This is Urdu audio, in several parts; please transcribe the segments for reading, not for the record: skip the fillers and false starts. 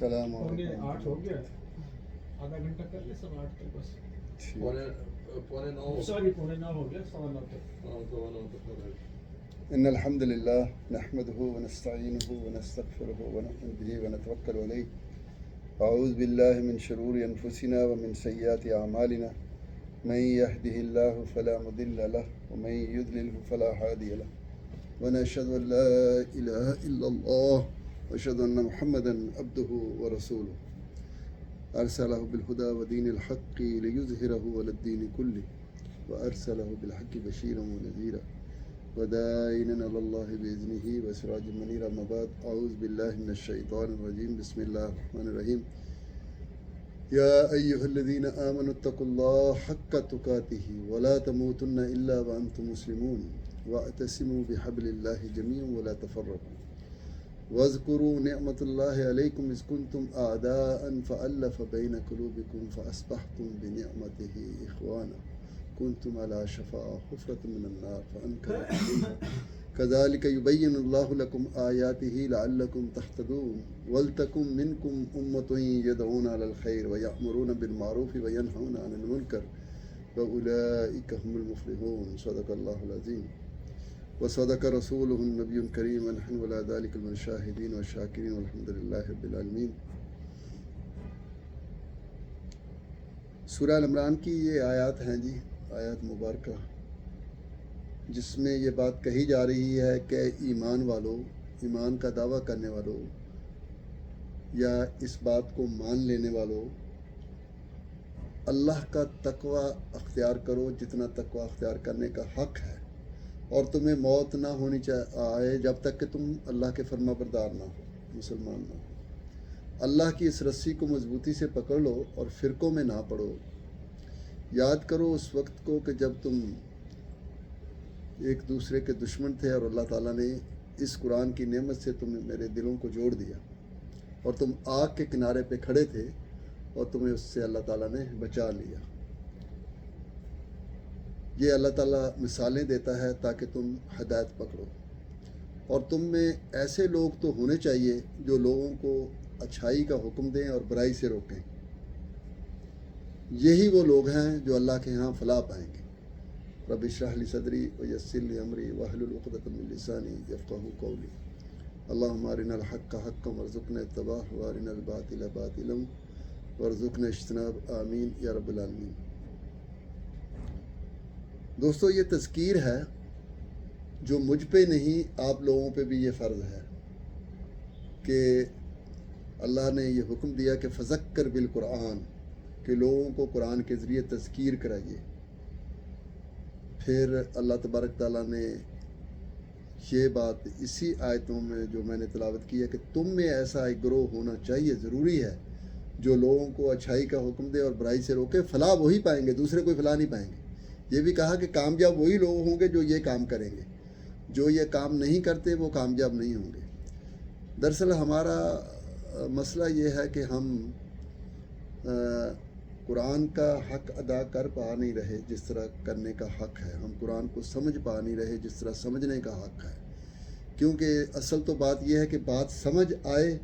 السلام علیکم. 8 ہو گیا, آدھا گھنٹہ کر لے, 8:15 تک بس. پونے 9 سوری 8:15 ہو گیا, 9:15 تک. إن الحمد لله نحمده ونستعينه ونستغفره ونؤمن به ونتوكل عليه أعوذ بالله من شرور أنفسنا ومن سيئات أعمالنا من يهده الله فلا مضل له ومن يضلله فلا هادي له ونشهد أن لا إله إلا الله وأشهد أن محمدا عبده ورسوله أرسله بالهدى ودين الحق ليظهره على الدين كله وأرسله بالحق بشيرا ونذيرا وداعيا إلى الله بإذنه وسراجا منيرا. أما بعد أعوذ بالله من الشيطان الرجيم. بسم الله الرحمن الرحيم. يا أيها الذين آمنوا اتقوا الله حق تقاته ولا تموتن إلا وأنتم مسلمون واعتصموا بحبل الله جميعا ولا تفرقوا واذكروا نعمة الله عليكم إذ كنتم أعداء فألف بين قلوبكم فأصبحتم بنعمته إخوانا كنتم على شفا حفرة من النار فأنقذكم كذلك يبين الله لكم آياته لعلكم تهتدون ولتكن منكم أمة يدعون على الخير ويأمرون بالمعروف وينهون عن المنكر وأولئك هم المفلحون. صدق الله العظيم وصدق رسوله النبي الكريم ونحن على ذلك من الشاهدين والشاكرين والحمد لله رب العالمين. سورہ عمران کی یہ آیات ہیں جی, آیات مبارکہ, جس میں یہ بات کہی جا رہی ہے کہ ایمان والو, ایمان کا دعویٰ کرنے والو یا اس بات کو مان لینے والو, اللہ کا تقوی اختیار کرو جتنا تقوی اختیار کرنے کا حق ہے, اور تمہیں موت نہ ہونی آئے جب تک کہ تم اللہ کے فرما بردار نہ ہو, مسلمان نہ ہو. اللہ کی اس رسی کو مضبوطی سے پکڑ لو اور فرقوں میں نہ پڑو. یاد کرو اس وقت کو کہ جب تم ایک دوسرے کے دشمن تھے اور اللہ تعالیٰ نے اس قرآن کی نعمت سے تمہیں میرے دلوں کو جوڑ دیا, اور تم آگ کے کنارے پہ کھڑے تھے اور تمہیں اس سے اللہ تعالیٰ نے بچا لیا. یہ اللہ تعالیٰ مثالیں دیتا ہے تاکہ تم ہدایت پکڑو, اور تم میں ایسے لوگ تو ہونے چاہیے جو لوگوں کو اچھائی کا حکم دیں اور برائی سے روکیں. یہی وہ لوگ ہیں جو اللہ کے ہاں فلاح پائیں گے. رب اشرح لی صدری ویسر لی امری واحلل عقدۃ من لسانی یفقہوا قولی. اللہم ارنا الحق حقا وارزقنا اتباعہ وارنا الباطل باطلا وارزقنا اجتناب. آمین یا رب العالمین. دوستو, یہ تذکیر ہے جو مجھ پہ نہیں, آپ لوگوں پہ بھی یہ فرض ہے کہ اللہ نے یہ حکم دیا کہ فذکر بالقرآن, کہ لوگوں کو قرآن کے ذریعے تذکیر کرائیے. پھر اللہ تبارک تعالیٰ نے یہ بات اسی آیتوں میں جو میں نے تلاوت کی ہے کہ تم میں ایسا ایک گروہ ہونا چاہیے, ضروری ہے, جو لوگوں کو اچھائی کا حکم دے اور برائی سے روکے. فلاح وہی پائیں گے, دوسرے کوئی فلاح نہیں پائیں گے. یہ بھی کہا کہ کامیاب وہی لوگ ہوں گے جو یہ کام کریں گے, جو یہ کام نہیں کرتے وہ کامیاب نہیں ہوں گے. دراصل ہمارا مسئلہ یہ ہے کہ ہم قرآن کا حق ادا کر پا نہیں رہے جس طرح کرنے کا حق ہے. ہم قرآن کو سمجھ پا نہیں رہے جس طرح سمجھنے کا حق ہے. کیونکہ اصل تو بات یہ ہے کہ بات سمجھ آئے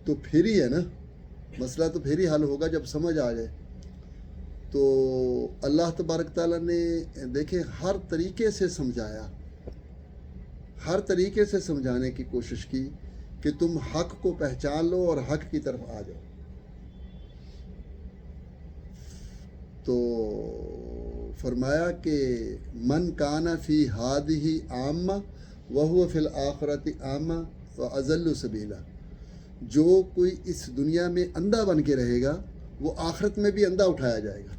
تو پھر ہی ہے نا, مسئلہ تو پھر ہی حل ہوگا جب سمجھ آ جائے. تو اللہ تبارک تعالیٰ نے دیکھیں ہر طریقے سے سمجھایا, ہر طریقے سے سمجھانے کی کوشش کی کہ تم حق کو پہچان لو اور حق کی طرف آ جاؤ. تو فرمایا کہ من کان فی ہادہ عامہ وہو فی الآخرۃ عامہ واضل سبیلا. جو کوئی اس دنیا میں اندھا بن کے رہے گا وہ آخرت میں بھی اندھا اٹھایا جائے گا,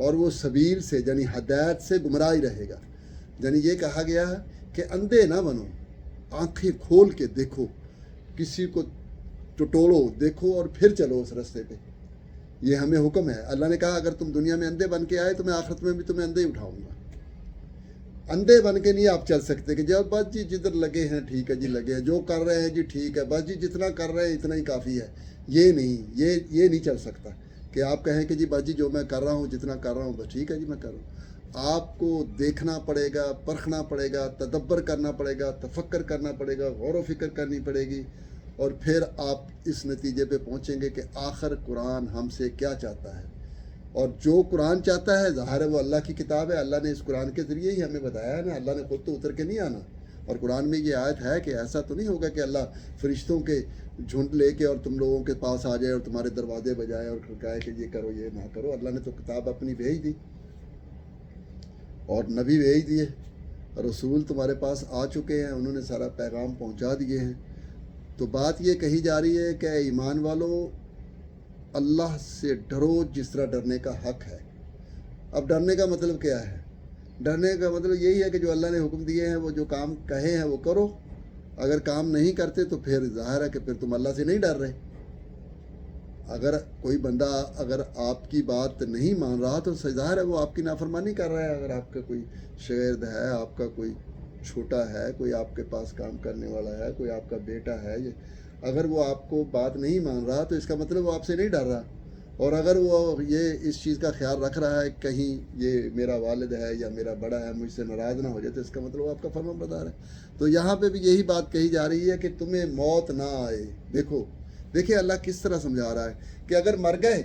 اور وہ سبیل سے یعنی ہدایت سے گمراہ ہی رہے گا. یعنی یہ کہا گیا کہ اندھے نہ بنو, آنکھیں کھول کے دیکھو, کسی کو ٹٹولو, دیکھو اور پھر چلو اس راستے پہ. یہ ہمیں حکم ہے. اللہ نے کہا اگر تم دنیا میں اندھے بن کے آئے تو میں آخرت میں بھی تمہیں اندھے ہی اٹھاؤں گا. اندھے بن کے نہیں آپ چل سکتے کہ جب بس جی جدھر لگے ہیں ٹھیک ہے جی لگے ہیں, جو کر رہے ہیں جی ٹھیک ہے, بس جی جتنا کر رہے ہیں اتنا ہی کافی ہے. یہ نہیں چل سکتا کہ آپ کہیں کہ جی بس جی جو میں کر رہا ہوں جتنا کر رہا ہوں بس ٹھیک ہے جی میں کر رہا ہوں. آپ کو دیکھنا پڑے گا, پرکھنا پڑے گا, تدبر کرنا پڑے گا, تفکر کرنا پڑے گا, غور و فکر کرنی پڑے گی, اور پھر آپ اس نتیجے پہ پہنچیں گے کہ آخر قرآن ہم سے کیا چاہتا ہے. اور جو قرآن چاہتا ہے ظاہر ہے وہ اللہ کی کتاب ہے. اللہ نے اس قرآن کے ذریعے ہی ہمیں بتایا ہے نا. اللہ نے خود تو اتر کے نہیں آنا. اور قرآن میں یہ آیت ہے کہ ایسا تو نہیں ہوگا کہ اللہ فرشتوں کے جھنڈ لے کے اور تم لوگوں کے پاس آ جائے اور تمہارے دروازے بجائے اور کہے کہ یہ کرو یہ نہ کرو. اللہ نے تو کتاب اپنی بھیج دی اور نبی بھیج دیے, رسول تمہارے پاس آ چکے ہیں, انہوں نے سارا پیغام پہنچا دیے ہیں. تو بات یہ کہی جا رہی ہے کہ ایمان والو اللہ سے ڈرو جس طرح ڈرنے کا حق ہے. اب ڈرنے کا مطلب کیا ہے؟ ڈرنے کا مطلب یہی ہے کہ جو اللہ نے حکم دیے ہیں وہ جو کام کہے ہیں وہ کرو. اگر کام نہیں کرتے تو پھر ظاہر ہے کہ پھر تم اللہ سے نہیں ڈر رہے. اگر کوئی بندہ اگر آپ کی بات نہیں مان رہا تو ظاہر ہے وہ آپ کی نافرمانی کر رہا ہے. اگر آپ کا کوئی شاگرد ہے, آپ کا کوئی چھوٹا ہے, کوئی آپ کے پاس کام کرنے والا ہے, کوئی آپ کا بیٹا ہے, اگر وہ آپ کو بات نہیں مان رہا تو اس کا مطلب وہ آپ سے نہیں ڈر رہا. اور اگر وہ یہ اس چیز کا خیال رکھ رہا ہے کہیں یہ میرا والد ہے یا میرا بڑا ہے مجھ سے ناراض نہ ہو جائے تو اس کا مطلب وہ آپ کا فرمان بردار ہے. تو یہاں پہ بھی یہی بات کہی جا رہی ہے کہ تمہیں موت نہ آئے. دیکھیں اللہ کس طرح سمجھا رہا ہے کہ اگر مر گئے,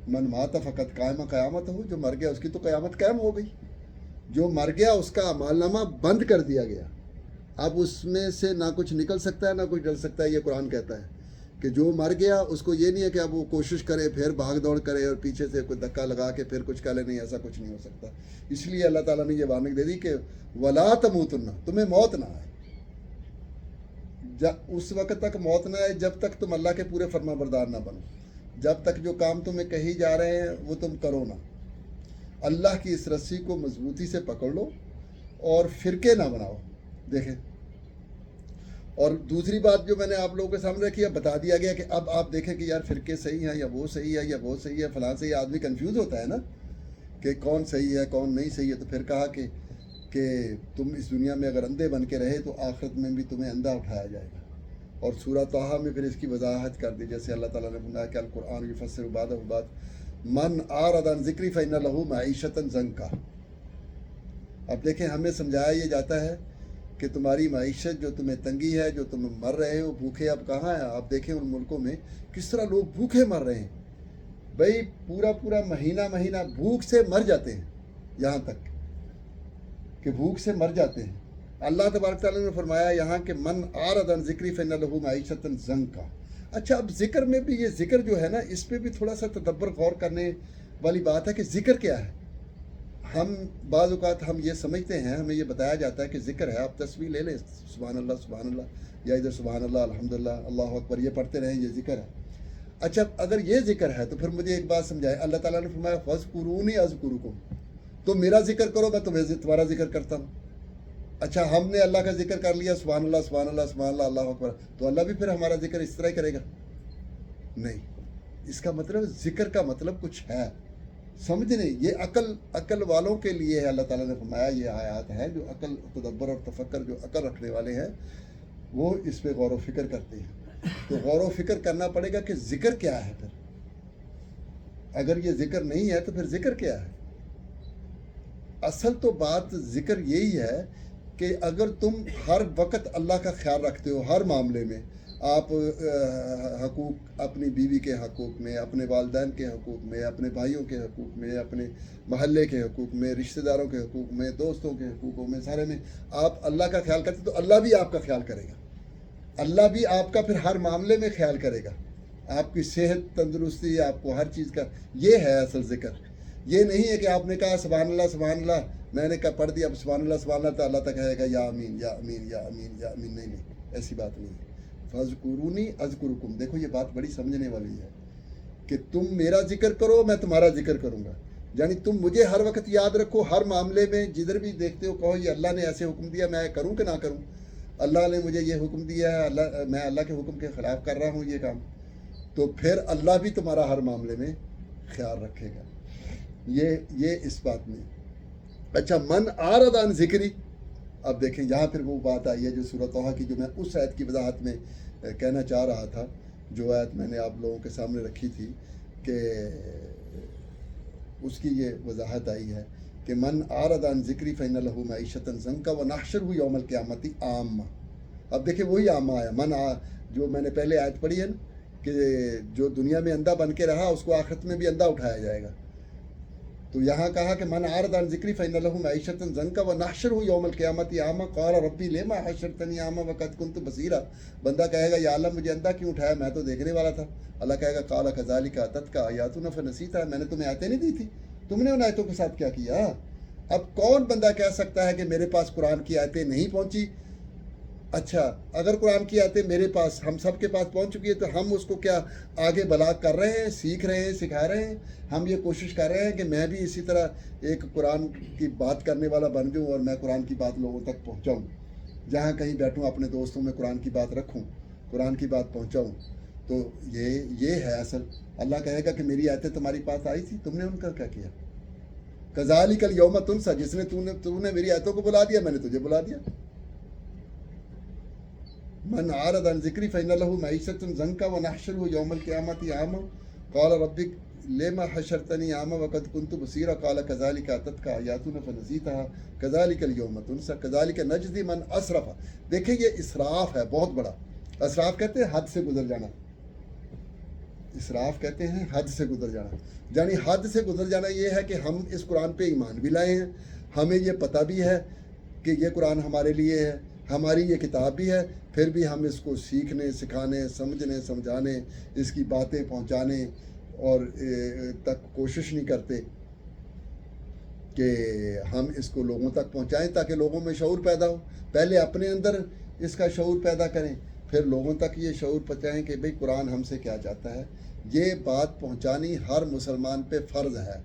من مات فقط قائم قیامت ہو, جو مر گیا اس کی تو قیامت قائم ہو گئی. جو مر گیا اس کا اعمال نامہ بند کر دیا گیا. اب اس میں سے نہ کچھ نکل سکتا ہے نہ کچھ ڈل سکتا ہے. یہ قرآن کہتا ہے کہ جو مر گیا اس کو یہ نہیں ہے کہ اب وہ کوشش کرے پھر بھاگ دوڑ کرے اور پیچھے سے کوئی دھکا لگا کے پھر کچھ کہہ لے. نہیں, ایسا کچھ نہیں ہو سکتا. اس لیے اللہ تعالیٰ نے یہ وارننگ دے دی کہ ولا تموتن, تمہیں موت نہ آئے. اس وقت تک موت نہ آئے جب تک تم اللہ کے پورے فرما بردار نہ بنو. جب تک جو کام تمہیں کہی جا رہے ہیں وہ تم کرو نہ. اللہ کی اس رسی کو مضبوطی سے پکڑ لو اور فرقے نہ بناؤ. دیکھیں, اور دوسری بات جو میں نے آپ لوگوں کے سامنے رکھی ہے, بتا دیا گیا کہ اب آپ دیکھیں کہ یار فرقے صحیح ہیں یا وہ صحیح ہے یا وہ صحیح ہے فلاں صحیح ہے. آدمی کنفیوز ہوتا ہے نا کہ کون صحیح ہے کون نہیں صحیح ہے. تو پھر کہا کہ تم اس دنیا میں اگر اندھے بن کے رہے تو آخرت میں بھی تمہیں اندھا اٹھایا جائے گا. اور سورہ طٰہٰ میں پھر اس کی وضاحت کر دی, جیسے اللہ تعالیٰ نے بنایا کہ القرآن یفسر بعضہ بعض من اعرض عن ذکری فإن لہ معیشۃ ضنکا. اب دیکھیں ہمیں سمجھایا یہ جاتا ہے کہ تمہاری معیشت جو تمہیں تنگی ہے, جو تم مر رہے ہو بھوکے, اب کہاں ہیں آپ دیکھیں ان ملکوں میں کس طرح لوگ بھوکے مر رہے ہیں. بھائی پورا مہینہ بھوک سے مر جاتے ہیں, یہاں تک کہ بھوک سے مر جاتے ہیں. اللہ تبارک تعالیٰ نے فرمایا یہاں کہ من اعرض عن ذکری فإن لہ معیشۃ ضنکا. اچھا, اب ذکر میں بھی یہ ذکر جو ہے نا اس پہ بھی تھوڑا سا تدبر غور کرنے والی بات ہے کہ ذکر کیا ہے. ہم بعض اوقات ہم یہ سمجھتے ہیں, ہمیں یہ بتایا جاتا ہے کہ ذکر ہے, آپ تصویر لے لیں سبحان اللہ یا ادھر سبحان اللہ الحمدللہ اللہ اکبر یہ پڑھتے رہیں, یہ ذکر ہے. اچھا, اگر یہ ذکر ہے تو پھر مجھے ایک بات سمجھائے. اللہ تعالیٰ نے فرمایا فاذکرونی اذکرکم, تو میرا ذکر کرو میں تمہارا ذکر کرتا ہوں. اچھا, ہم نے اللہ کا ذکر کر لیا سبحان اللہ سبحان اللہ سبحان اللہ اللہ اکبر, تو اللہ بھی پھر ہمارا ذکر اس طرح ہی کرے گا؟ نہیں. اس کا مطلب ذکر کا مطلب کچھ ہے, سمجھنے. یہ عقل والوں کے لیے ہے. اللہ تعالیٰ نے فرمایا یہ آیات ہیں جو عقل تدبر اور تفکر جو عقل رکھنے والے ہیں وہ اس پہ غور و فکر کرتے ہیں. تو غور و فکر کرنا پڑے گا کہ ذکر کیا ہے. پھر اگر یہ ذکر نہیں ہے تو پھر ذکر کیا ہے؟ اصل تو بات ذکر یہی ہے کہ اگر تم ہر وقت اللہ کا خیال رکھتے ہو ہر معاملے میں, آپ حقوق اپنی بیوی کے حقوق میں, اپنے والدین کے حقوق میں, اپنے بھائیوں کے حقوق میں, اپنے محلے کے حقوق میں, رشتہ داروں کے حقوق میں, دوستوں کے حقوقوں میں, سارے میں آپ اللہ کا خیال کرتے تو اللہ بھی آپ کا خیال کرے گا. اللہ بھی آپ کا پھر ہر معاملے میں خیال کرے گا. آپ کی صحت تندرستی, آپ کو ہر چیز کا, یہ ہے اصل ذکر. یہ نہیں ہے کہ آپ نے کہا سبحان اللہ میں نے کہا پڑھ دیا اب سبحان اللہ تو اللہ تک کہے گا یا امین یا امین یا امین یا امین. نہیں, ایسی بات نہیں ہے. فاذکرونی اذکرکم, دیکھو یہ بات بڑی سمجھنے والی ہے کہ تم میرا ذکر کرو میں تمہارا ذکر کروں گا. یعنی تم مجھے ہر وقت یاد رکھو, ہر معاملے میں جدھر بھی دیکھتے ہو کہو یہ اللہ نے ایسے حکم دیا, میں کروں کہ نہ کروں. اللہ نے مجھے یہ حکم دیا ہے, میں اللہ کے حکم کے خلاف کر رہا ہوں یہ کام, تو پھر اللہ بھی تمہارا ہر معاملے میں خیال رکھے گا. یہ اس بات میں. اچھا, من اعرض عن ذکری, اب دیکھیں یہاں پھر وہ بات آئی ہے جو سورۃ طٰہٰ کی, جو میں اس آیت کی وضاحت میں کہنا چاہ رہا تھا, جو آیت میں نے آپ لوگوں کے سامنے رکھی تھی کہ اس کی یہ وضاحت آئی ہے کہ من اعرض عن ذکری فإن لہ معیشۃ ضنکا ونحشرہ یوم القیامۃ عامہ. اب دیکھیں وہی عامہ آیا, جو میں نے پہلے آیت پڑھی ہے نا کہ جو دنیا میں اندھا بن کے رہا اس کو آخرت میں بھی اندھا اٹھایا جائے گا. تو یہاں کہا کہ من اعرض عن ذکری فإن له معیشۃ ضنکا ونحشرہ یوم القیامۃ اعما قال ربی لما حشرتنی اعما وقد كنت بصیرا. بندہ کہے گا یا اللہ مجھے اندھا کیوں اٹھایا، میں تو دیکھنے والا تھا. اللہ کہے گا قال کذالک اتتک آیاتنا فنسیتها، میں نے تمہیں آیتیں نہیں دی تھی، تم نے ان آیتوں کے ساتھ کیا کیا. اب کون بندہ کہہ سکتا ہے کہ میرے پاس قرآن کی آیتیں نہیں پہنچی؟ اچھا اگر قرآن کی آیتیں میرے پاس ہم سب کے پاس پہنچ چکی ہے تو ہم اس کو کیا آگے بلاغ کر رہے ہیں، سیکھ رہے ہیں، سکھا رہے ہیں؟ ہم یہ کوشش کر رہے ہیں کہ میں بھی اسی طرح ایک قرآن کی بات کرنے والا بن جاؤں اور میں قرآن کی بات لوگوں تک پہنچاؤں، جہاں کہیں بیٹھوں اپنے دوستوں میں قرآن کی بات رکھوں، قرآن کی بات پہنچاؤں. تو یہ ہے اصل. اللہ کہے گا کہ میری آیتیں تمہاری پاس آئی تھی، تم نے ان کا کیا کیا؟ کذالک الیوم تنسیٰ، جس نے تو نے میری آیتوں کو بلا دیا میں نے تجھے بلا دیا. من اعرض عن ذکری فإن له معیشۃ ضنکا ونحشرہ یوم القیامۃ اعما قال ربی لما حشرتنی اعما وقد كنت بصیرا قال کذالک اتتک آیاتنا فنسیتها کذالک الیوم تنسیٰ کذالک نجزی من اسرف. دیکھیں یہ اسراف ہے بہت بڑا. اسراف کہتے ہیں حد سے گزر جانا. اسراف کہتے ہیں حد سے گزر جانا، یعنی حد سے گزر جانا یہ ہے کہ ہم اس قرآن پہ ایمان بھی لائے ہیں، ہمیں یہ پتہ بھی ہے کہ یہ قرآن ہمارے لیے ہے، ہماری یہ کتاب بھی ہے، پھر بھی ہم اس کو سیکھنے، سکھانے، سمجھنے، سمجھانے، اس کی باتیں پہنچانے اور تک کوشش نہیں کرتے کہ ہم اس کو لوگوں تک پہنچائیں تاکہ لوگوں میں شعور پیدا ہو. پہلے اپنے اندر اس کا شعور پیدا کریں، پھر لوگوں تک یہ شعور پہنچائیں کہ بھئی قرآن ہم سے کیا چاہتا ہے. یہ بات پہنچانی ہر مسلمان پہ فرض ہے.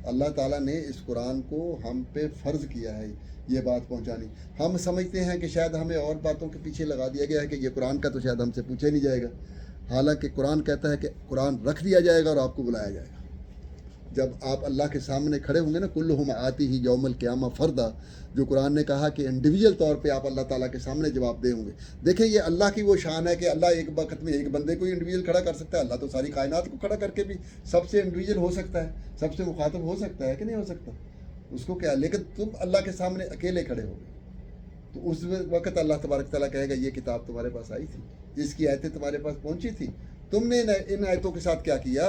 اللہ تعالیٰ نے اس قرآن کو ہم پہ فرض کیا ہے یہ بات پہنچانی. ہم سمجھتے ہیں کہ شاید ہمیں اور باتوں کے پیچھے لگا دیا گیا ہے کہ یہ قرآن کا تو شاید ہم سے پوچھا نہیں جائے گا، حالانکہ قرآن کہتا ہے کہ قرآن رکھ دیا جائے گا اور آپ کو بلایا جائے گا. جب آپ اللہ کے سامنے کھڑے ہوں گے نا، کلہم آتی ہی یوم القیامہ فردا، جو قرآن نے کہا کہ انڈیویجول طور پہ آپ اللہ تعالیٰ کے سامنے جواب دے ہوں گے. دیکھیں یہ اللہ کی وہ شان ہے کہ اللہ ایک وقت میں ایک بندے کو ہی انڈیویجول کھڑا کر سکتا ہے. اللہ تو ساری کائنات کو کھڑا کر کے بھی سب سے انڈیویجول ہو سکتا ہے، سب سے مخاطب ہو سکتا ہے کہ نہیں ہو سکتا؟ اس کو کیا، لیکن تم اللہ کے سامنے اکیلے کھڑے ہو گے تو اس وقت اللہ تبارک تعالیٰ کہے گا یہ کتاب تمہارے پاس آئی تھی، اس کی آیتیں تمہارے پاس پہنچی تھی، تم نے ان آیتوں کے ساتھ کیا کیا،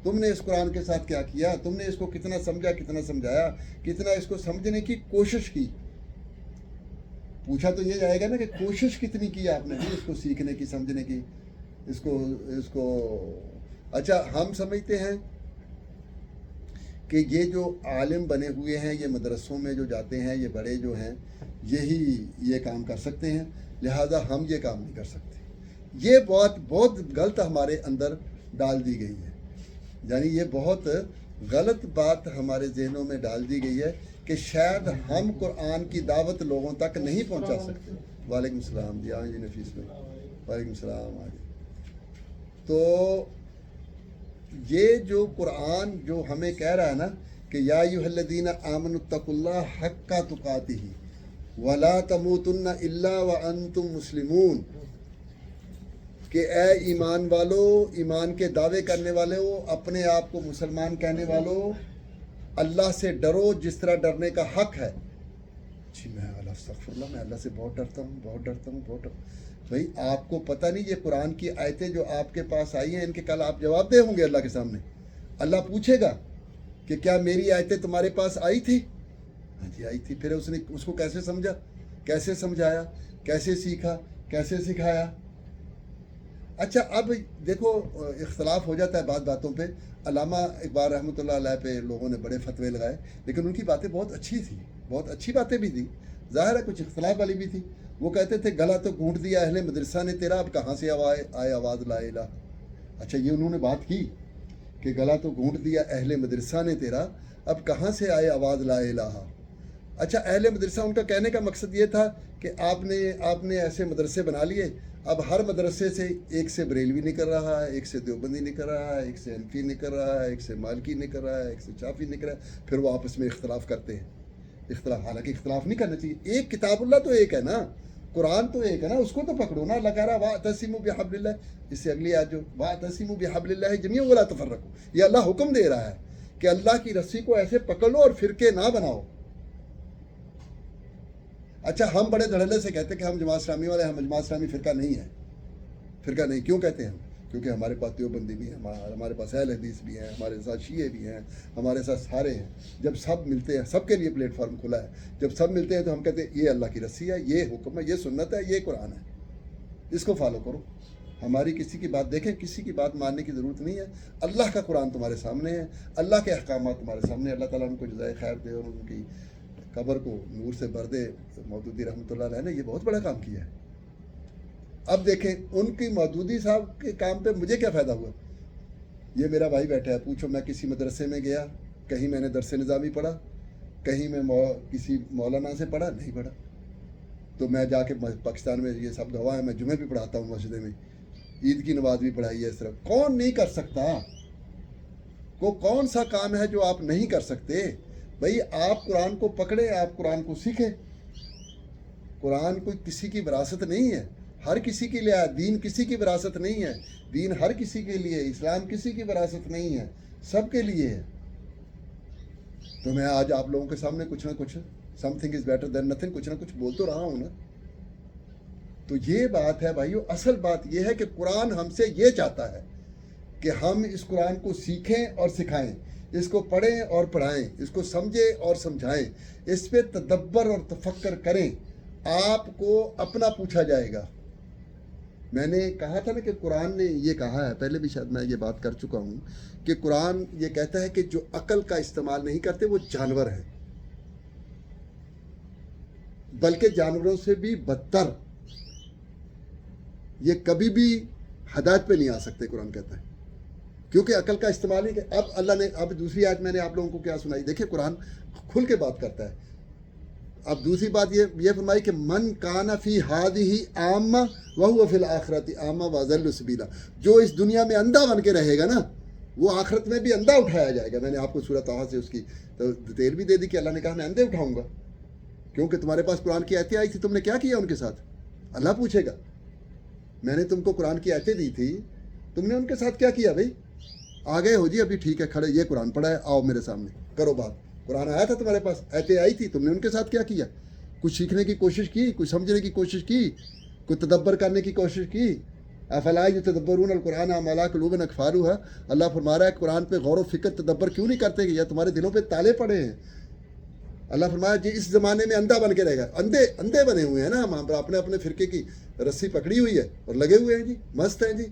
تم نے اس قرآن کے ساتھ کیا کیا، تم نے اس کو کتنا سمجھا، کتنا سمجھایا، کتنا اس کو سمجھنے کی کوشش کی. پوچھا تو یہ جائے گا نا کہ کوشش کتنی کی آپ نے اس کو سیکھنے کی، سمجھنے کی، اس کو. اچھا ہم سمجھتے ہیں کہ یہ جو عالم بنے ہوئے ہیں، یہ مدرسوں میں جو جاتے ہیں، یہ بڑے جو ہیں، یہی یہ کام کر سکتے ہیں، لہٰذا ہم یہ کام نہیں کر سکتے. یہ بہت غلط ہمارے اندر ڈال دی گئی ہے. یعنی یہ بہت غلط بات ہمارے ذہنوں میں ڈال دی گئی ہے کہ شاید ہم قرآن کی دعوت لوگوں تک نہیں پہنچا سکتے. وعلیکم السلام جی. ہاں جی نفیس بھائی وعلیکم السلام. آ جی. تو یہ جو قرآن جو ہمیں کہہ رہا ہے نا کہ یا ایھا الذین آمنوا اتقوا اللہ حق تقاتہ ولا تموتن الا وانتم مسلمون، کہ اے ایمان والو، ایمان کے دعوے کرنے والے ہو، اپنے آپ کو مسلمان کہنے والو، اللہ سے ڈرو جس طرح ڈرنے کا حق ہے. جی میں استغفر اللہ، میں اللہ سے بہت ڈرتا ہوں، بہت ڈرتا ہوں، بہت ڈرتا ہوں. بھائی آپ کو پتہ نہیں یہ قرآن کی آیتیں جو آپ کے پاس آئی ہیں ان کے کل آپ جواب دے ہوں گے اللہ کے سامنے. اللہ پوچھے گا کہ کیا میری آیتیں تمہارے پاس آئی تھی؟ ہاں جی آئی تھی. پھر اس نے اس کو کیسے سمجھا، کیسے سمجھایا، کیسے سیکھا، کیسے سکھایا؟ اچھا اب دیکھو اختلاف ہو جاتا ہے بعض باتوں پہ. علامہ اقبال رحمۃ اللہ علیہ پہ لوگوں نے بڑے فتوے لگائے، لیکن ان کی باتیں بہت اچھی تھیں، بہت اچھی باتیں بھی تھیں، ظاہر ہے کچھ اختلاف والی بھی تھی. وہ کہتے تھے گلا تو گھونٹ دیا اہل مدرسہ نے تیرا، اب کہاں سے آئے آواز لا الہ. اچھا یہ انہوں نے بات کی کہ گلا تو گھونٹ دیا اہل مدرسہ نے تیرا، اب کہاں سے آئے آواز لا الہ. اچھا اہل مدرسہ ان کا کہنے کا مقصد یہ تھا کہ آپ نے ایسے مدرسے بنا لیے، اب ہر مدرسے سے ایک سے بریلوی نکل رہا ہے، ایک سے دیوبندی نکل رہا ہے، ایک سے حنفی نکل رہا ہے، ایک سے مالکی نکل رہا ہے، ایک سے شافعی نکل رہا ہے، پھر وہ آپس میں اختلاف کرتے ہیں. حالانکہ اختلاف نہیں کرنا چاہیے. ایک کتاب اللہ تو ایک ہے نا، قرآن تو ایک ہے نا، اس کو تو پکڑو نا. اللہ کہہ رہا واعتصموا بحبل اللہ، اس سے اگلی آیت جو واعتصموا بحبل اللہ جميعا ولا تفرقوا، یہ اللہ حکم دے رہا ہے کہ اللہ کی رسی کو ایسے پکڑ لو اور فرقے نہ بناؤ. اچھا ہم بڑے دھڑلے سے کہتے ہیں کہ ہم جماعت اسلامی والے، ہم جماعت اسلامی فرقہ نہیں ہے. فرقہ نہیں کیوں کہتے ہیں ہم؟ کیونکہ ہمارے پاس دیوبندی بھی ہیں، ہمارے پاس اہل حدیث بھی ہیں، ہمارے ساتھ شیعہ بھی ہیں، ہمارے ساتھ سارے ہیں. جب سب ملتے ہیں، سب کے لیے پلیٹ فارم کھلا ہے، جب سب ملتے ہیں تو ہم کہتے ہیں یہ اللہ کی رسی ہے، یہ حکم ہے، یہ سنت ہے، یہ قرآن ہے، اس کو فالو کرو. ہماری کسی کی بات دیکھیں، کسی کی بات ماننے کی ضرورت نہیں ہے. اللہ کا قرآن تمہارے سامنے ہے، اللہ کے احکامات تمہارے سامنے ہیں. اللہ تعالیٰ ان کو جزائے خیر دے اور ان کی قبر کو نور سے بھر دے. مودودی رحمۃ اللہ علیہ نے یہ بہت بڑا کام کیا ہے. اب دیکھیں ان کی مودودی صاحب کے کام پہ مجھے کیا فائدہ ہوا؟ یہ میرا بھائی بیٹھا ہے، پوچھو میں کسی مدرسے میں گیا، کہیں میں نے درس نظامی پڑھا، کہیں میں کسی مولانا سے پڑھا نہیں پڑھا. تو میں جا کے پاکستان میں یہ سب گواہ ہے، میں جمعے بھی پڑھاتا ہوں مسجد میں، عید کی نماز بھی پڑھائی ہے. اس طرح کون نہیں کر سکتا؟ کون سا کام ہے جو آپ نہیں کر سکتے؟ بھائی آپ قرآن کو پکڑیں، آپ قرآن کو سیکھیں. قرآن کوئی کسی کی وراثت نہیں ہے، ہر کسی کے لیے. دین کسی کی وراثت نہیں ہے، دین ہر کسی کے لیے. اسلام کسی کی وراثت نہیں ہے، سب کے لیے ہے. تو میں آج آپ لوگوں کے سامنے کچھ نہ کچھ some thing is better than nothing کچھ نہ کچھ بول تو رہا ہوں نا. تو یہ بات ہے بھائیو، اصل بات یہ ہے کہ قرآن ہم سے یہ چاہتا ہے کہ ہم اس قرآن کو سیکھیں اور سکھائیں، اس کو پڑھیں اور پڑھائیں، اس کو سمجھیں اور سمجھائیں، اس پہ تدبر اور تفکر کریں. آپ کو اپنا پوچھا جائے گا. میں نے کہا تھا نا کہ قرآن نے یہ کہا ہے، پہلے بھی شاید میں یہ بات کر چکا ہوں، کہ قرآن یہ کہتا ہے کہ جو عقل کا استعمال نہیں کرتے وہ جانور ہیں، بلکہ جانوروں سے بھی بدتر. یہ کبھی بھی ہدایت پہ نہیں آ سکتے، قرآن کہتا ہے، کیونکہ عقل کا استعمال ہی. اب اللہ نے اب دوسری آیت میں نے آپ لوگوں کو کیا سنائی؟ دیکھیں قرآن کھل کے بات کرتا ہے. اب دوسری بات یہ فرمائی کہ من کان فی ہذہ اعمى وهو فی الآخرۃ اعمى واضل سبیلا. جو اس دنیا میں اندھا بن کے رہے گا نا، وہ آخرت میں بھی اندھا اٹھایا جائے گا. میں نے آپ کو سورہ طٰہٰ سے اس کی ڈیٹیل بھی دے دی کہ اللہ نے کہا میں اندھے اٹھاؤں گا، کیونکہ تمہارے پاس قرآن کی آیتیں آئی تھی، تم نے کیا کیا ان کے ساتھ؟ اللہ پوچھے گا. میں نے تم کو قرآن کی آیتیں دی تھی، تم نے ان کے ساتھ کیا کیا؟ بھائی آ گئے ہو جی، ابھی ٹھیک ہے، کھڑے، یہ قرآن پڑھا ہے، آؤ میرے سامنے کرو بات. قرآن آیا تھا تمہارے پاس، آیتیں آئی تھی، تم نے ان کے ساتھ کیا کیا؟ کچھ سیکھنے کی کوشش کی، کچھ سمجھنے کی کوشش کی، کچھ تدبر کرنے کی کوشش کی؟ افلا یتدبرون القرآن ام علی قلوب اقفالها. اللہ فرما رہا ہے قرآن پہ غور و فکر تدبر کیوں نہیں کرتے کہ یا تمہارے دلوں پہ تالے پڑے ہیں. اللہ فرمایا جی اس زمانے میں اندھا بن کے رہے گا. اندھے بنے ہوئے ہیں نا ہم، اپنے اپنے فرقے کی رسی پکڑی ہوئی ہے اور لگے ہوئے ہیں جی، مست ہیں جی،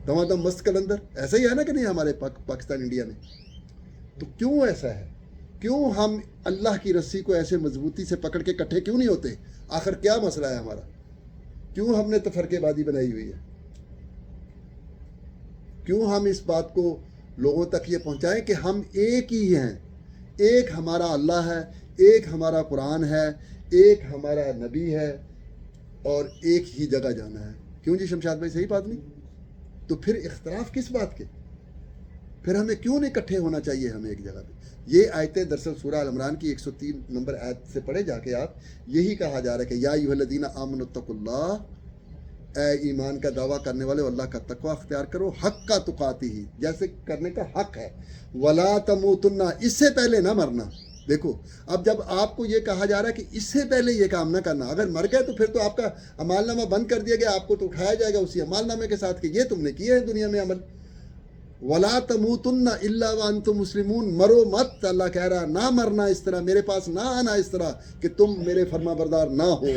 دمادم مست کلندر. ایسا ہی ہے نا کہ نہیں ہمارے پاکستان انڈیا میں؟ تو کیوں ایسا ہے؟ کیوں ہم اللہ کی رسی کو ایسے مضبوطی سے پکڑ کے کٹھے کیوں نہیں ہوتے؟ آخر کیا مسئلہ ہے ہمارا؟ کیوں ہم نے تفرقے بازی بنائی ہوئی ہے؟ کیوں ہم اس بات کو لوگوں تک یہ پہنچائیں کہ ہم ایک ہی ہیں، ایک ہمارا اللہ ہے، ایک ہمارا قرآن ہے، ایک ہمارا نبی ہے اور ایک ہی جگہ جانا ہے. کیوں جی شمشاد بھائی، صحیح بات نہیں؟ تو پھر اختلاف کس بات کے؟ پھر ہمیں کیوں نہیں اکٹھے ہونا چاہیے ہمیں ایک جگہ پہ؟ یہ آیتیں دراصل سورہ ال عمران کی 103 نمبر آیت سے پڑھے جا کے آپ، یہی کہا جا رہا ہے کہ یا ایھا الذین آمنوا اتقوا اللہ، اے ایمان کا دعویٰ کرنے والے اللہ کا تقوی اختیار کرو، حق کا تقاتہ، جیسے کرنے کا حق ہے، ولا تموتن، اس سے پہلے نہ مرنا. دیکھو اب جب آپ کو یہ کہا جا رہا ہے کہ اس سے پہلے یہ کام نہ کرنا، اگر مر گئے تو پھر تو آپ کا عمال نامہ بند کر دیا گیا، آپ کو تو اٹھایا جائے گا اسی عمال نامے کے ساتھ کہ یہ تم نے کیے ہیں دنیا میں عمل. ولا تموتن الا وانتم مسلمون، مرو مت. اللہ کہہ رہا نہ مرنا اس طرح، میرے پاس نہ آنا اس طرح کہ تم میرے فرما بردار نہ ہو.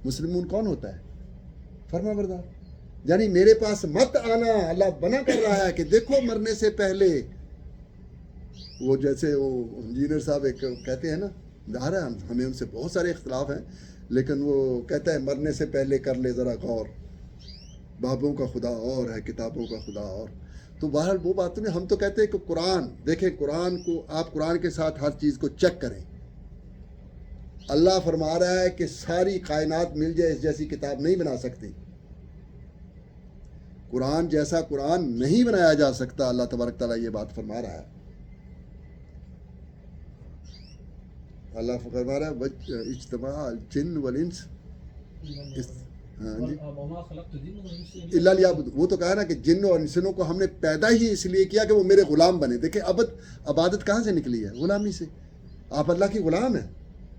مسلمون کون ہوتا ہے؟ فرما بردار. یعنی میرے پاس مت آنا. اللہ بنا کر رہا ہے کہ دیکھو مرنے سے پہلے، وہ جیسے وہ انجینئر صاحب ایک کہتے ہیں نا، ظاہر ہے ہمیں ان سے بہت سارے اختلاف ہیں، لیکن وہ کہتا ہے مرنے سے پہلے کر لے ذرا غور، بابوں کا خدا اور ہے، کتابوں کا خدا اور. تو بہرحال وہ بات نہیں، ہم تو کہتے ہیں کہ قرآن دیکھیں، قرآن کو آپ قرآن کے ساتھ ہر چیز کو چیک کریں. اللہ فرما رہا ہے کہ ساری کائنات مل جائے اس جیسی کتاب نہیں بنا سکتی. قرآن جیسا قرآن نہیں بنایا جا سکتا. اللہ تبارک تعالیٰ یہ بات فرما رہا ہے. اللہ فرما رہا ہے اجتماع الجن والانس، ہاں جی، الا لیعبدون. وہ تو کہا نا کہ جن اور انسانوں کو ہم نے پیدا ہی اس لیے کیا کہ وہ میرے غلام بنے. دیکھیں عبادت کہاں سے نکلی ہے؟ غلامی سے. آپ اللہ کی غلام ہیں.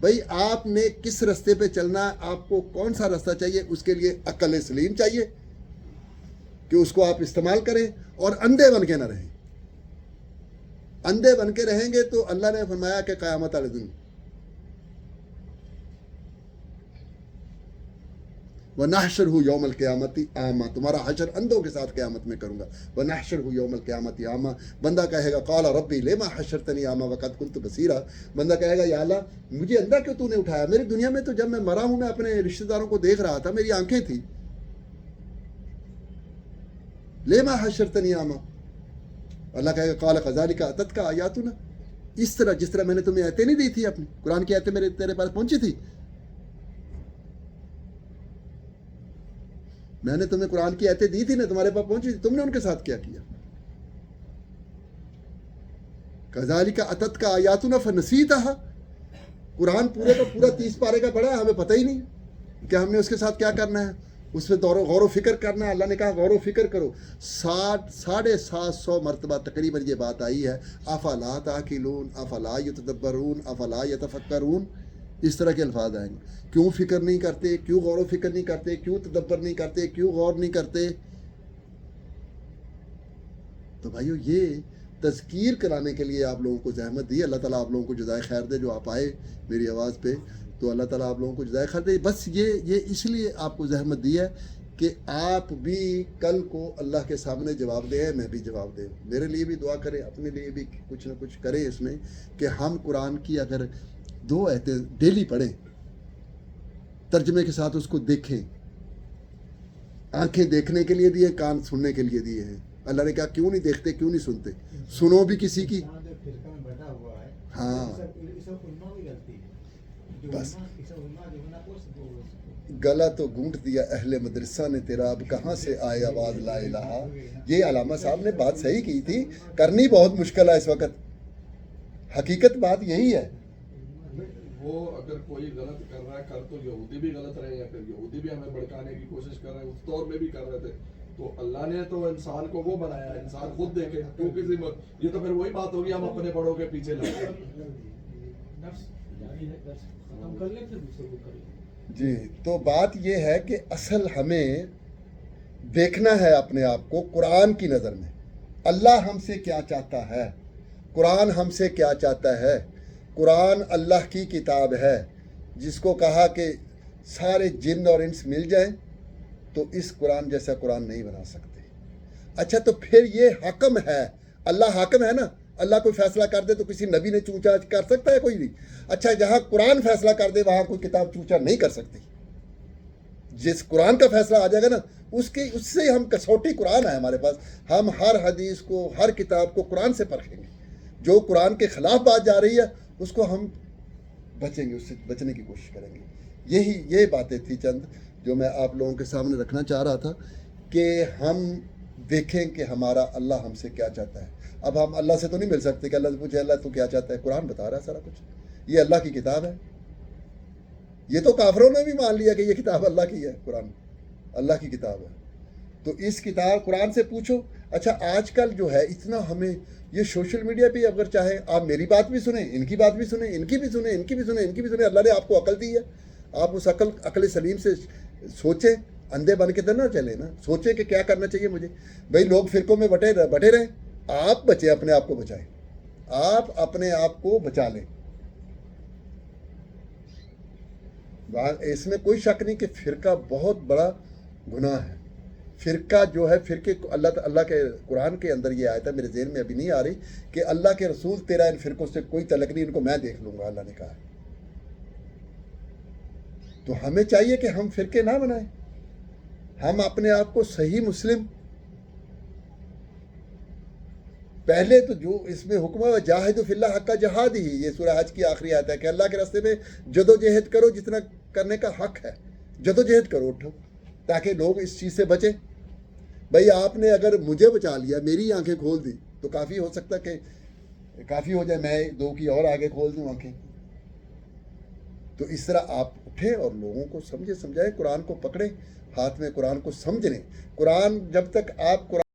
بھائی آپ نے کس رستے پہ چلنا ہے, آپ کو کون سا راستہ چاہیے, اس کے لیے عقل سلیم چاہیے کہ اس کو آپ استعمال کریں, اور اندھے بن کے نہ رہیں. اندھے بن کے رہیں گے تو اللہ نے فرمایا کہ قیامت والے دن وَنَحْشُرُهُ يَوْمَ الْقِيَامَةِ أَعْمَى, تمہارا حشر اندھوں کے ساتھ قیامت میں کروں گا. وَنَحْشُرُهُ يَوْمَ الْقِيَامَةِ أَعْمَى, بندہ کہے گا قَالَ رَبِّي لِمَا حَشَّرْتَنِي أَعْمَى وَقَدْ كُنْتُ بَصِيرًا, بندہ کہے گا یا اللہ مجھے اندھا کیوں تو نے اٹھایا, میری دنیا میں تو جب میں مرا ہوں میں اپنے رشتہ داروں کو دیکھ رہا تھا, میری آنکھیں تھیں. لِمَا حَشَّرْتَنِي أَعْمَى, اللہ کہے گا قَالَ كَذَلِكَ أَتَتْكَ آيَاتُنَا, اس طرح جس طرح میں نے تمہیں آیتیں نہیں دی تھی, اپنی قرآن کی آیتیں تیرے پاس پہنچی تھی, میں نے تمہیں قرآن کی آیتیں دی تھی نا, تمہارے پاس پہنچی تھی, تم نے ان کے ساتھ کیا کیا. کذالک اتتک آیاتنا فنسیتھا, قرآن پورے کا پورا 30 پارے کا پڑھا ہے, ہمیں پتہ ہی نہیں کہ ہم نے اس کے ساتھ کیا کرنا ہے, اس پہ غور و فکر کرنا ہے. اللہ نے کہا غور و فکر کرو. 750 مرتبہ تقریباً یہ بات آئی ہے, افلا تعقلون, افلا یتدبرون, افلا یتفکرون, اس طرح کے الفاظ آئیں گے. کیوں فکر نہیں کرتے, کیوں غور و فکر نہیں کرتے, کیوں تدبر نہیں کرتے, کیوں غور نہیں کرتے. تو بھائیو یہ تذکیر کرانے کے لیے آپ لوگوں کو زحمت دی. اللہ تعالیٰ آپ لوگوں کو جزائے خیر دے, جو آپ آئے میری آواز پہ, تو اللہ تعالیٰ آپ لوگوں کو جزائے خیر دے. بس یہ اس لیے آپ کو زحمت دی ہے کہ آپ بھی کل کو اللہ کے سامنے جواب دیں, میں بھی جواب دیں. میرے لیے بھی دعا کریں, اپنے لیے بھی کچھ نہ کچھ کریں اس میں, کہ ہم قرآن کی اگر 2 آیتیں ڈیلی پڑھیں, ترجمے کے ساتھ اس کو دیکھیں. آنکھیں دیکھنے کے لیے دیے, کان سننے کے لیے دیے ہیں. اللہ نے کہا کیوں نہیں دیکھتے, کیوں نہیں سنتے, سنو بھی کسی کی. ہاں بس گلا تو گونٹ دیا اہل مدرسہ نے تیرا, اب کہاں سے آئے آواز لا الہ. یہ علامہ صاحب نے بات صحیح کی تھی, کرنی بہت مشکل ہے اس وقت, حقیقت بات یہی ہے. وہ اگر کوئی غلط کر رہا ہے, کر تو یہودی بھی غلط رہے ہیں, پھر یہودی بھی ہمیں بھڑکانے کی کوشش کر رہے ہیں, اس دور میں بھی کر رہے تھے. تو اللہ نے تو انسان کو وہ بنایا ہے, انسان خود دیکھے کیوں کسی یہ تو پھر وہی بات ہوگی, ہم اپنے بڑوں کے پیچھے لگے. جی تو بات یہ ہے کہ اصل ہمیں دیکھنا ہے اپنے آپ کو قرآن کی نظر میں. اللہ ہم سے کیا چاہتا ہے, قرآن ہم سے کیا چاہتا ہے. قرآن اللہ کی کتاب ہے, جس کو کہا کہ سارے جن اور انس مل جائیں تو اس قرآن جیسا قرآن نہیں بنا سکتے. اچھا تو پھر یہ حکم ہے, اللہ حاکم ہے نا, اللہ کوئی فیصلہ کر دے تو کسی نبی نے چونچا کر سکتا ہے, کوئی نہیں. اچھا جہاں قرآن فیصلہ کر دے وہاں کوئی کتاب چونچا نہیں کر سکتی. جس قرآن کا فیصلہ آ جائے گا نا, اس سے ہم کسوٹی قرآن ہے ہمارے پاس, ہم ہر حدیث کو, ہر کتاب کو قرآن سے پرکھیں گے. جو قرآن کے خلاف بات جا رہی ہے اس کو ہم بچیں گے, اس سے بچنے کی کوشش کریں گے. یہ باتیں تھیں چند جو میں آپ لوگوں کے سامنے رکھنا چاہ رہا تھا, کہ ہم دیکھیں کہ ہمارا اللہ ہم سے کیا چاہتا ہے. اب ہم اللہ سے تو نہیں مل سکتے کہ اللہ سے پوچھے اللہ تو کیا چاہتا ہے, قرآن بتا رہا ہے سارا کچھ, یہ اللہ کی کتاب ہے. یہ تو کافروں نے بھی مان لیا کہ یہ کتاب اللہ کی ہے, قرآن اللہ کی کتاب ہے. تو اس کتاب قرآن سے پوچھو. اچھا آج کل جو ہے اتنا ہمیں یہ سوشل میڈیا پہ اگر چاہیں آپ میری بات بھی سنیں, ان کی بات بھی سنیں, ان کی بھی سنیں, ان کی بھی سنیں, ان کی بھی سنیں. اللہ نے آپ کو عقل دی ہے, آپ اس عقل سلیم سے سوچیں, اندھے بن کے تو نہ چلیں نا, سوچیں کہ کیا کرنا چاہیے مجھے. بھائی لوگ فرقوں میں بٹے رہیں, آپ بچیں, اپنے آپ کو بچائیں, آپ اپنے آپ کو بچا لیں. اس میں کوئی شک نہیں کہ فرقہ بہت بڑا گناہ ہے. فرقہ جو ہے, فرقے کو اللہ کے قرآن کے اندر یہ آیت ہے, میرے ذہن میں ابھی نہیں آ رہی, کہ اللہ کے رسول تیرا ان فرقوں سے کوئی تعلق نہیں, ان کو میں دیکھ لوں گا, اللہ نے کہا. تو ہمیں چاہیے کہ ہم فرقے نہ بنائیں, ہم اپنے آپ کو صحیح مسلم. پہلے تو جو اس میں حکم ہے جاہد فی اللہ حق جہاد ہی, یہ سورہ حج کی آخری آیت ہے کہ اللہ کے راستے میں جدوجہد کرو, جتنا کرنے کا حق ہے جدوجہد کرو, اٹھو, تاکہ لوگ اس چیز سے بچیں. بھائی آپ نے اگر مجھے بچا لیا, میری آنکھیں کھول دی, تو کافی ہو سکتا کہ کافی ہو جائے میں 2 کی اور آگے کھول دوں آنکھیں. تو اس طرح آپ اٹھیں اور لوگوں کو سمجھائیں, قرآن کو پکڑیں, ہاتھ میں قرآن کو سمجھ لیں. قرآن جب تک آپ قرآن